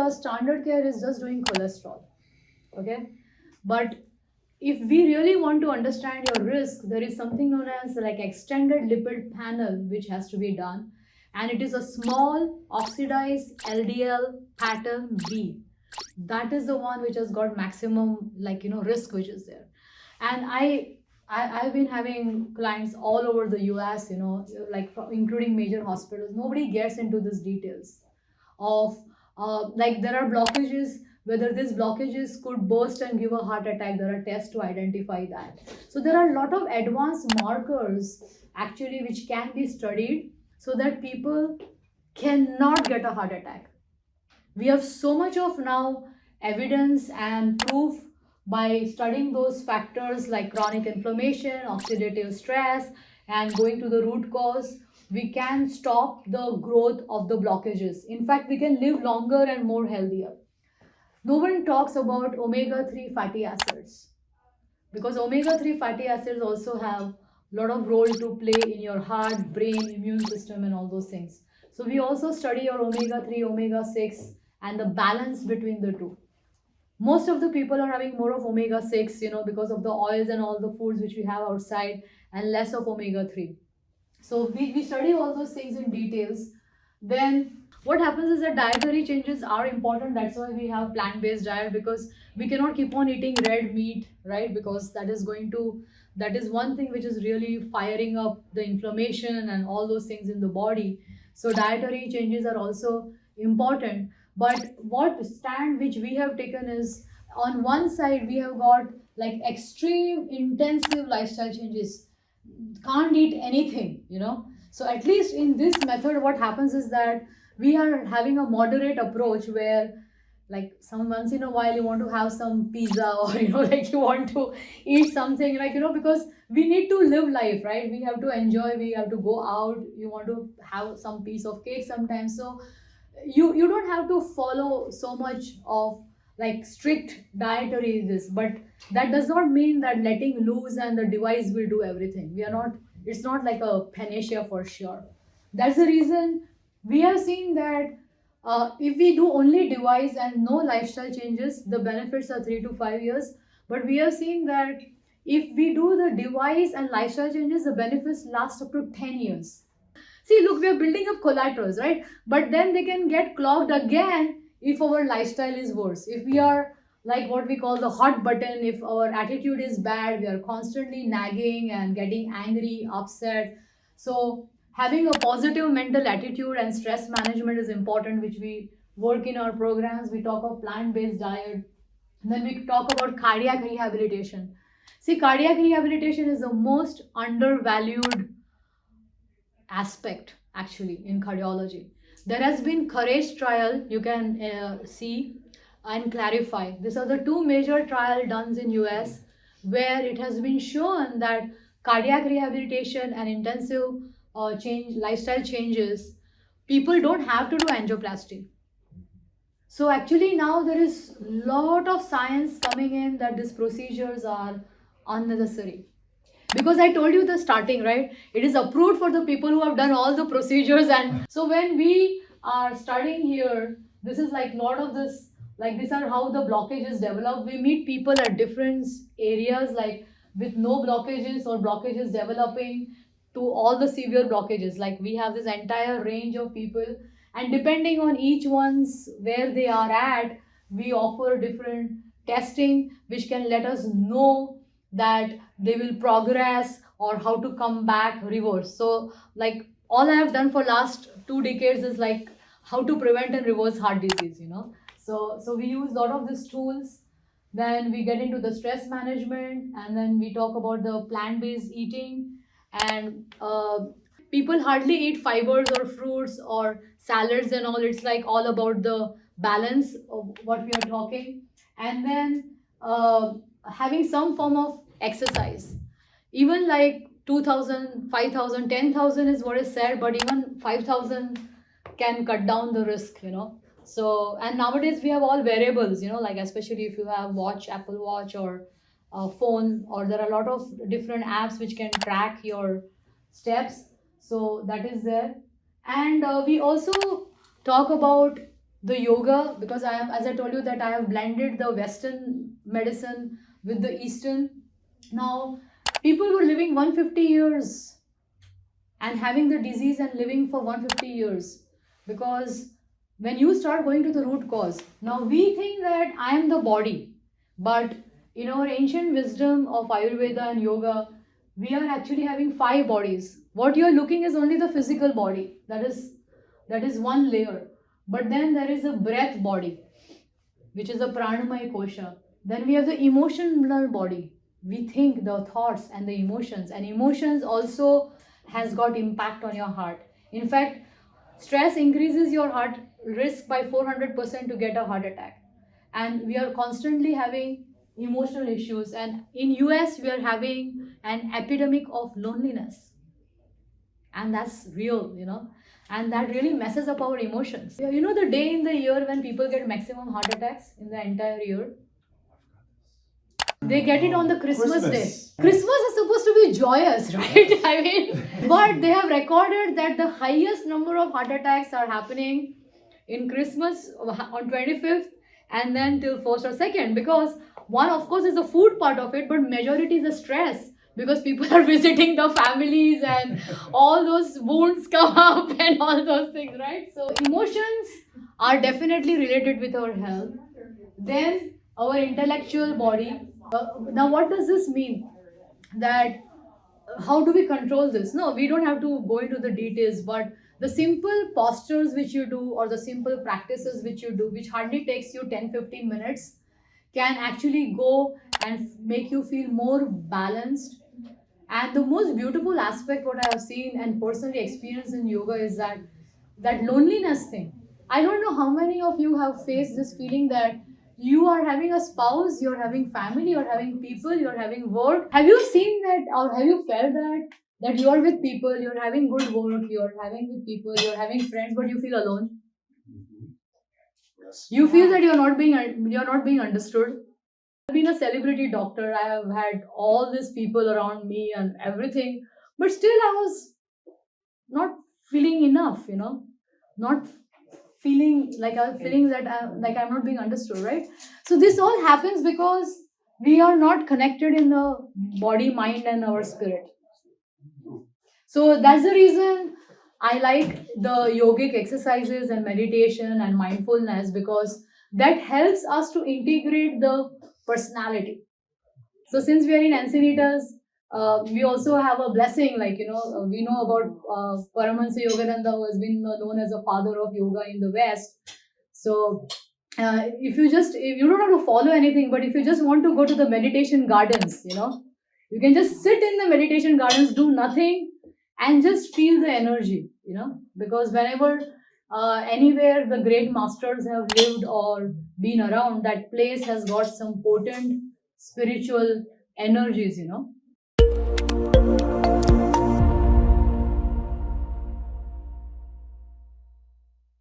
the standard care is just doing cholesterol. Okay, but if we really want to understand your risk, there is something known as like extended lipid panel which has to be done, and it is a small oxidized LDL pattern B. That is the one which has got maximum risk which is there. And I've been having clients all over the US, including major hospitals. Nobody gets into these details of there are blockages, whether these blockages could burst and give a heart attack. There are tests to identify that. So there are a lot of advanced markers actually which can be studied so that people cannot get a heart attack. We have so much of now evidence and proof by studying those factors like chronic inflammation, oxidative stress, and going to the root cause. We can stop the growth of the blockages. In fact, we can live longer and more healthier. No one talks about omega-3 fatty acids, because omega-3 fatty acids also have a lot of role to play in your heart, brain, immune system, and all those things. So we also study your omega-3, omega-6, and the balance between the two. Most of the people are having more of omega-6, because of the oils and all the foods which we have outside, and less of omega-3. So we study all those things in details. Then what happens is that dietary changes are important. That's why we have plant-based diet, because we cannot keep on eating red meat, right? Because that is one thing which is really firing up the inflammation and all those things in the body. So dietary changes are also important. But what stand which we have taken is, on one side we have got like extreme intensive lifestyle changes, can't eat anything, So at least in this method, what happens is that we are having a moderate approach where once in a while you want to have some pizza, or you want to eat something, because we need to live life, right? We have to enjoy, we have to go out, you want to have some piece of cake sometimes. So you don't have to follow so much of strict dietary this, but that does not mean that letting loose and the device will do everything. It's not like a panacea for sure. That's the reason we have seen that if we do only device and no lifestyle changes, the benefits are 3 to 5 years. But we have seen that if we do the device and lifestyle changes, the benefits last up to 10 years. See, look, we are building up collaterals, right? But then they can get clogged again if our lifestyle is worse. If we are like what we call the hot button, if our attitude is bad, we are constantly nagging and getting angry, upset. So having a positive mental attitude and stress management is important, which we work in our programs. We talk of plant-based diet. And then we talk about cardiac rehabilitation. See, cardiac rehabilitation is the most undervalued aspect actually in cardiology. There has been COURAGE trial, you can see and clarify. These are the two major trials done in US, where it has been shown that cardiac rehabilitation and intensive lifestyle changes, people don't have to do angioplasty. So actually now there is a lot of science coming in that these procedures are unnecessary. Because I told you the starting, right? It is approved for the people who have done all the procedures. And so when we are studying here, this is like lot of this, these are how the blockages develop. We meet people at different areas, like with no blockages or blockages developing to all the severe blockages. Like we have this entire range of people, and depending on each one's where they are at, we offer different testing which can let us know that they will progress or how to come back reverse. So all I have done for last 2 decades is how to prevent and reverse heart disease, So we use a lot of these tools. Then we get into the stress management, and then we talk about the plant-based eating. And people hardly eat fibers or fruits or salads and all. It's all about the balance of what we are talking. And then having some form of exercise. Even 2,000, 5,000, 10,000 is what is said, but even 5,000 can cut down the risk, So, and nowadays we have all variables, especially if you have Apple Watch or phone, or there are a lot of different apps which can track your steps. So that is there. And we also talk about the yoga, because I am, as I told you, that I have blended the Western medicine with the Eastern. Now, people were living 150 years and having the disease and living for 150 years, because when you start going to the root cause, now we think that I am the body, but in our ancient wisdom of Ayurveda and yoga, we are actually having five bodies. What you are looking is only the physical body, that is one layer, but then there is a breath body, which is the pranamaya kosha. Then we have the emotional body. We think the thoughts and the emotions, and emotions also has got impact on your heart. In fact, stress increases your heart risk by 400% to get a heart attack. And we are constantly having emotional issues. And in US, we are having an epidemic of loneliness, and that's real. And that really messes up our emotions. You know the day in the year when people get maximum heart attacks in the entire year? They get it on the Christmas day. Christmas is supposed to be joyous, right? I mean, but they have recorded that the highest number of heart attacks are happening in Christmas on 25th, and then till 1st or 2nd, because one, of course, is the food part of it, but majority is the stress, because people are visiting the families and all those wounds come up and all those things, right? So emotions are definitely related with our health. Then our intellectual body. Now, what does this mean? That how do we control this? No, we don't have to go into the details, but the simple postures which you do, or the simple practices which you do, which hardly takes you 10-15 minutes, can actually go and make you feel more balanced. And the most beautiful aspect what I have seen and personally experienced in yoga is that loneliness thing. I don't know how many of you have faced this feeling that you are having a spouse, you're having family, you're having people, you're having work. Have you seen that, or have you felt that you are with people, you're having good work, you're having with people, you're having friends, but you feel alone? You feel that you're not being understood. I've been a celebrity doctor. I have had all these people around me and everything, but still I was not feeling enough. Not feeling like I was feeling that I'm not being understood, right? So this all happens because we are not connected in the body, mind, and our spirit. So that's the reason I like the yogic exercises and meditation and mindfulness, because that helps us to integrate the personality. So since we are in Encinitas, we also have a blessing, we know about Paramahansa Yogananda, who has been known as a father of yoga in the West. So if you don't have to follow anything, but if you just want to go to the meditation gardens, you can just sit in the meditation gardens, do nothing, and just feel the energy. Because whenever anywhere the great masters have lived or been around, that place has got some potent spiritual energies.